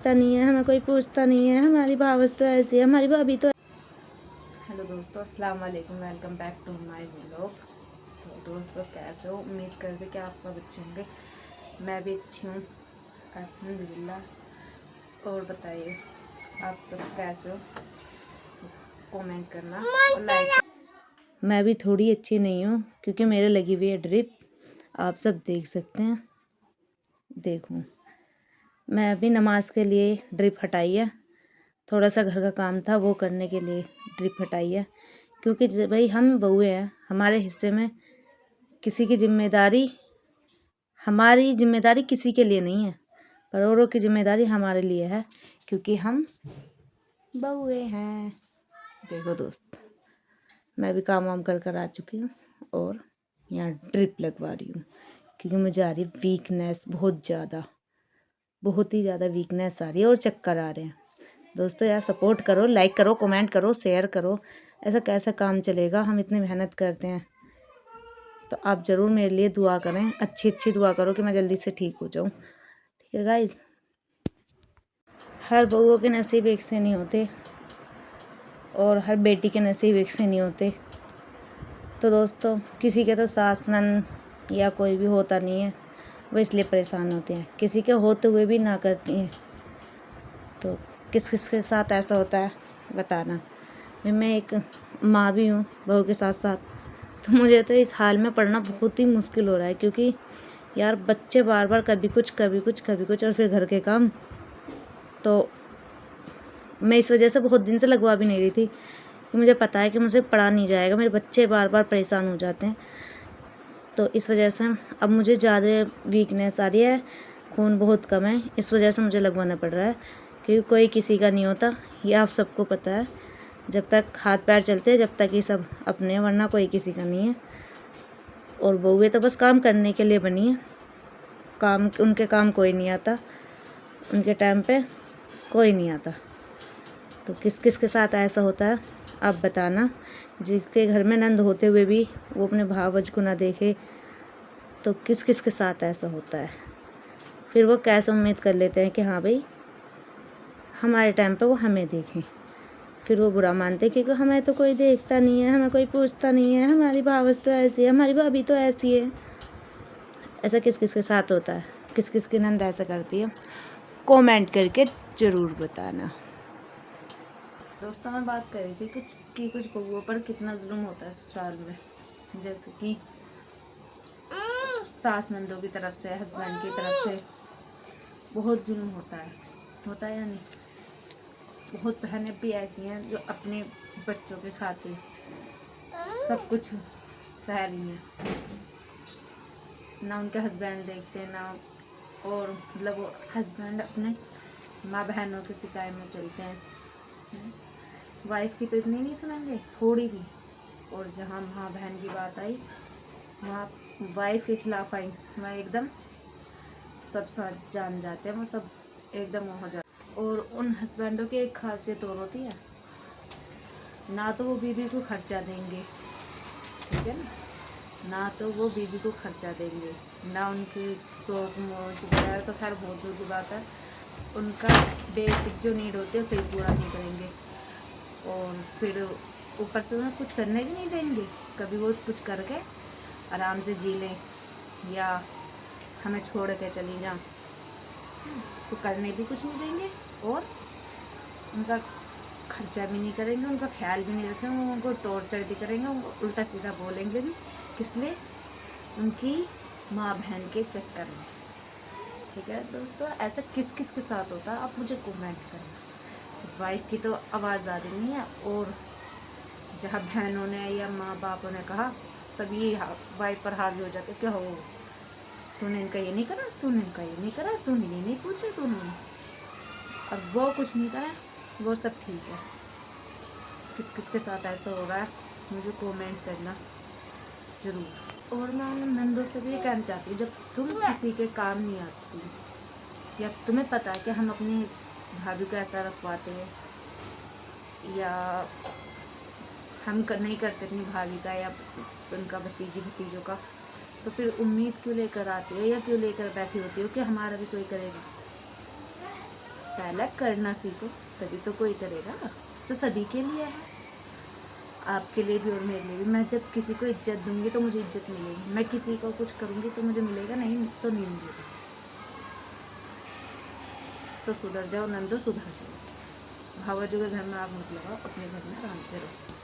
नहीं है, हमें कोई पूछता नहीं है। हमारी भावस तो ऐसी है, हमारी भाभी तो। हेलो दोस्तों, अस्सलाम वालेकुम, welcome back to my vlog. तो दोस्तों कैसे हो? उम्मीद करते कि आप सब अच्छे होंगे। मैं भी अच्छी हूँ अल्हम्दुलिल्लाह। और बताइए आप सब कैसे हो? तो कमेंट करना और लाइक। मैं भी थोड़ी अच्छी नहीं हूँ क्योंकि मेरे लगी हुई है ड्रिप, आप सब देख सकते हैं। देखो, मैं अभी नमाज के लिए ड्रिप हटाई है, थोड़ा सा घर का काम था वो करने के लिए ड्रिप हटाई है। क्योंकि भाई हम बहुए हैं, हमारे हिस्से में किसी की जिम्मेदारी, हमारी जिम्मेदारी किसी के लिए नहीं है, पर औरों की जिम्मेदारी हमारे लिए है क्योंकि हम बहुए हैं। देखो दोस्त, मैं भी काम वाम कर कर आ चुकी हूँ और यहाँ ड्रिप लगवा रही हूँ क्योंकि मुझे आ रही वीकनेस, बहुत ही ज़्यादा वीकनेस आ रही है और चक्कर आ रहे हैं। दोस्तों यार सपोर्ट करो, लाइक करो, कमेंट करो, शेयर करो। ऐसा कैसा काम चलेगा? हम इतनी मेहनत करते हैं, तो आप ज़रूर मेरे लिए दुआ करें, अच्छी अच्छी दुआ करो कि मैं जल्दी से ठीक हो जाऊँ। ठीक है गाइज? हर बहुओं के नसीब एक से नहीं होते और हर बेटी के नसीब एक से नहीं होते। तो दोस्तों किसी के तो सास नंद या कोई भी होता नहीं है, वो इसलिए परेशान होते हैं। किसी के होते हुए भी ना करती हैं। तो किस किस के साथ ऐसा होता है बताना। मैं एक माँ भी हूँ बहू के साथ साथ, तो मुझे तो इस हाल में पढ़ना बहुत ही मुश्किल हो रहा है क्योंकि यार बच्चे बार बार कभी कुछ कभी कुछ कभी कुछ और फिर घर के काम। तो मैं इस वजह से बहुत दिन से लगवा भी नहीं रही थी कि मुझे पता है कि मुझे पढ़ा नहीं जाएगा, मेरे बच्चे बार बार परेशान हो जाते हैं। तो इस वजह से अब मुझे ज़्यादा वीकनेस आ रही है, खून बहुत कम है, इस वजह से मुझे लगवाना पड़ रहा है क्योंकि कोई किसी का नहीं होता, ये आप सबको पता है। जब तक हाथ पैर चलते हैं जब तक ये सब अपने, वरना कोई किसी का नहीं है। और बहुएं तो बस काम करने के लिए बनी है, काम उनके काम कोई नहीं आता, उनके टाइम पे कोई नहीं आता। तो किस किस के साथ ऐसा होता है आप बताना। जिसके घर में नंद होते हुए भी वो अपने भावज को ना देखे, तो किस किस के साथ ऐसा होता है? फिर वो कैसे उम्मीद कर लेते हैं कि हाँ भाई हमारे टाइम पे वो हमें देखें। फिर वो बुरा मानते हैं क्योंकि हमें तो कोई देखता नहीं है, हमें कोई पूछता नहीं है, हमारी भावस तो ऐसी है, हमारी भाभी तो ऐसी है। ऐसा किस किस के साथ होता है? किस किस की नंद ऐसा करती है? कमेंट करके ज़रूर बताना। दोस्तों मैं बात कर रही थी कि कुछ बहुओं पर कितना जुल्म होता है ससुराल में। जैसे कि सास नंदों की तरफ से, हस्बैंड की तरफ से बहुत जुल्म होता है या नहीं? बहुत बहनें भी ऐसी हैं जो अपने बच्चों के खातिर सब कुछ सह रही हैं, ना उनके हस्बैंड देखते हैं ना, और मतलब वो हस्बैंड अपने माँ बहनों के शिकायत में चलते हैं। वाइफ की तो इतनी नहीं सुनेंगे, थोड़ी भी। और जहाँ माँ बहन की बात आई, वहाँ वाइफ के खिलाफ आई, वहाँ एकदम सब साथ जान जाते हैं, वो सब एकदम हो जाते हैं। और उन हस्बैंडों की एक खासियत और होती है, ना तो वो बीवी को खर्चा देंगे, ठीक है ना तो वो बीवी को खर्चा देंगे, ना उनकी शौक मौज वगैरह तो खैर बहुत दूर की बात है, उनका बेसिक जो नीड होती है उसे पूरा नहीं करेंगे। और फिर ऊपर से उन्हें कुछ करने भी नहीं देंगे, कभी वो कुछ करके आराम से जी लें या हमें छोड़ के चली जा, तो करने भी कुछ नहीं देंगे और उनका खर्चा भी नहीं करेंगे, उनका ख्याल भी नहीं रखेंगे, उनको टॉर्चर भी करेंगे, उनको उल्टा सीधा बोलेंगे भी, किसलिए? उनकी माँ बहन के चक्कर में। ठीक है दोस्तों, ऐसा किस किस के साथ होता है आप मुझे कमेंट करना। वाइफ की तो आवाज़ आ रही नहीं है, और जहाँ बहनों ने या माँ बापों ने कहा तभी वाइफ पर हावी हो जाते, क्या हो तूने इनका ये नहीं करा, तूने इनका ये नहीं करा, तूने ये नहीं पूछा, तूने, और वो कुछ नहीं करा, वो सब ठीक है। किस किस के साथ ऐसा हो रहा है मुझे कमेंट करना ज़रूर। और मैं उन नंदों से भी ये कहना चाहती हूँ, जब तुम किसी के काम नहीं आती, या तुम्हें पता है कि हम अपनी भाभी को ऐसा रखवाते हैं या हम नहीं करते अपनी भाभी का या उनका भतीजों का, तो फिर उम्मीद क्यों लेकर आती हो या क्यों लेकर बैठी होती हो कि हमारा भी कोई करेगा? पहले करना सीखो, तभी तो कोई करेगा। तो सभी के लिए है, आपके लिए भी और मेरे लिए भी। मैं जब किसी को इज्जत दूंगी तो मुझे इज्जत मिलेगी, मैं किसी को कुछ करूँगी तो मुझे मिलेगा, नहीं तो नहीं मिलेगा। तो सुधर जाओ नंदो, सुधर जाओ। भावजों के घर में आग मत लगाओ, अपने घर में आराम से रहो।